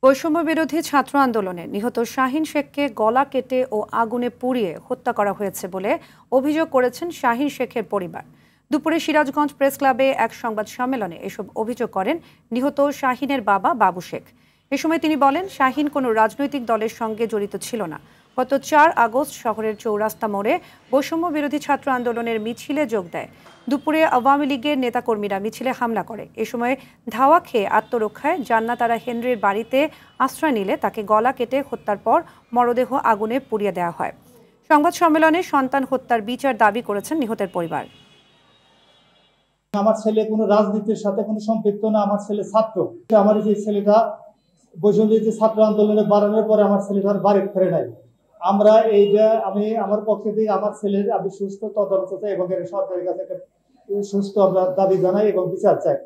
বৈষম্য বিরোধী ছাত্র আন্দোলনে নিহত শাহীন শেখকে গলা কেটে ও আগুনে পুড়িয়ে হত্যা করা হয়েছে বলে অভিযোগ করেছেন শাহীন শেখের পরিবার। দুপুরে সিরাজগঞ্জ প্রেস ক্লাবে এক সংবাদ সম্মেলনে এসব অভিযোগ করেন নিহত শাহীনের বাবা বাবু শেখ। এ সময় তিনি বলেন, শাহীন কোনো রাজনৈতিক দলের সঙ্গে জড়িত ছিল না। গত ৪ আগস্ট শহরের চৌরাস্তা মোড়ে বৈষম্য বিরোধী ছাত্র আন্দোলনের মিছিলে যোগ দেয়। দুপুরে আওয়ামী লীগের নেতাকর্মীরা মিছিলে হামলা করে। এ সময় ধাওয়া খেয়ে আত্মরক্ষায় জান্নাতারা হেনরির বাড়িতে আশ্রয় নিলে তাকে গলা কেটে হত্যার পর মরদেহ আগুনে পুড়িয়ে দেওয়া হয়। সংবাদ সম্মেলনে সন্তান হত্যার বিচার দাবি করেছেন নিহতের পরিবার। আমার ছেলে কোনো রাজনীতির সাথে কোনো সম্পৃক্ত না, আমার ছেলে ছাত্র। আমার যে ছেলেটা বৈষম্য বিরোধী ছাত্র আন্দোলনে বাড়ানোর পরে আমার ছেলেটার বাড়ি ফেরে নাই। আমরা আমি আমার পক্ষে দিয়ে আমার ছেলের আমি সুস্থ তদন্ত চাই এবং সরকারের কাছে একটা সুস্থ আমরা দাবি জানাই এবং বিচার চাই।